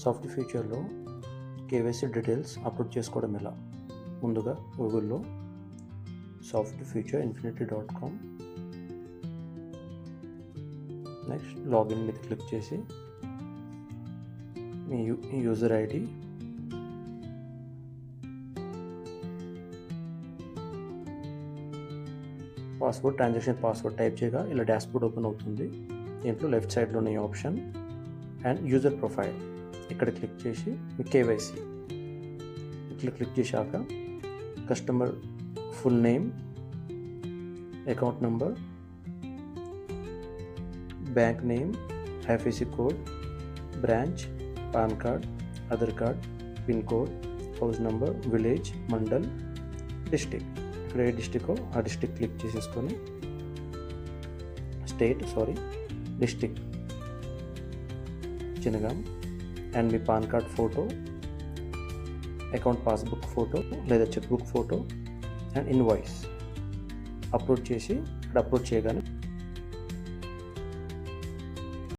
Soft ఫ్యూచర్లో KYC details upload చేసుకోవడం ఎలా? ముందుగా గూగుల్లో softfutureinfinity.com, నెక్స్ట్ లాగిన్ మీద క్లిక్ చేసి మీ user ID, password, transaction password type చేయగా ఇలా డాష్బోర్డ్ ఓపెన్ అవుతుంది. దీంట్లో లెఫ్ట్ సైడ్లోని ఆప్షన్ అండ్ యూజర్ ప్రొఫైల్ ఇక్కడ క్లిక్ చేసి మీ కేవైసీ ఇట్లా క్లిక్ చేశాక customer full name, account number, bank name, IFSC code, branch, PAN card, Aadhaar card, pin code, house number, village, mandal, district. ఇక్కడ ఏ డిస్ట్రిక్టో ఆ డిస్ట్రిక్ట్ క్లిక్ చేసేసుకొని డిస్ట్రిక్ట్ చిన్నగా, అండ్ మీ PAN card photo, account passbook photo లేదా cheque book photo and invoice upload చేసి ఇక్కడ అప్లోడ్ చేయగానే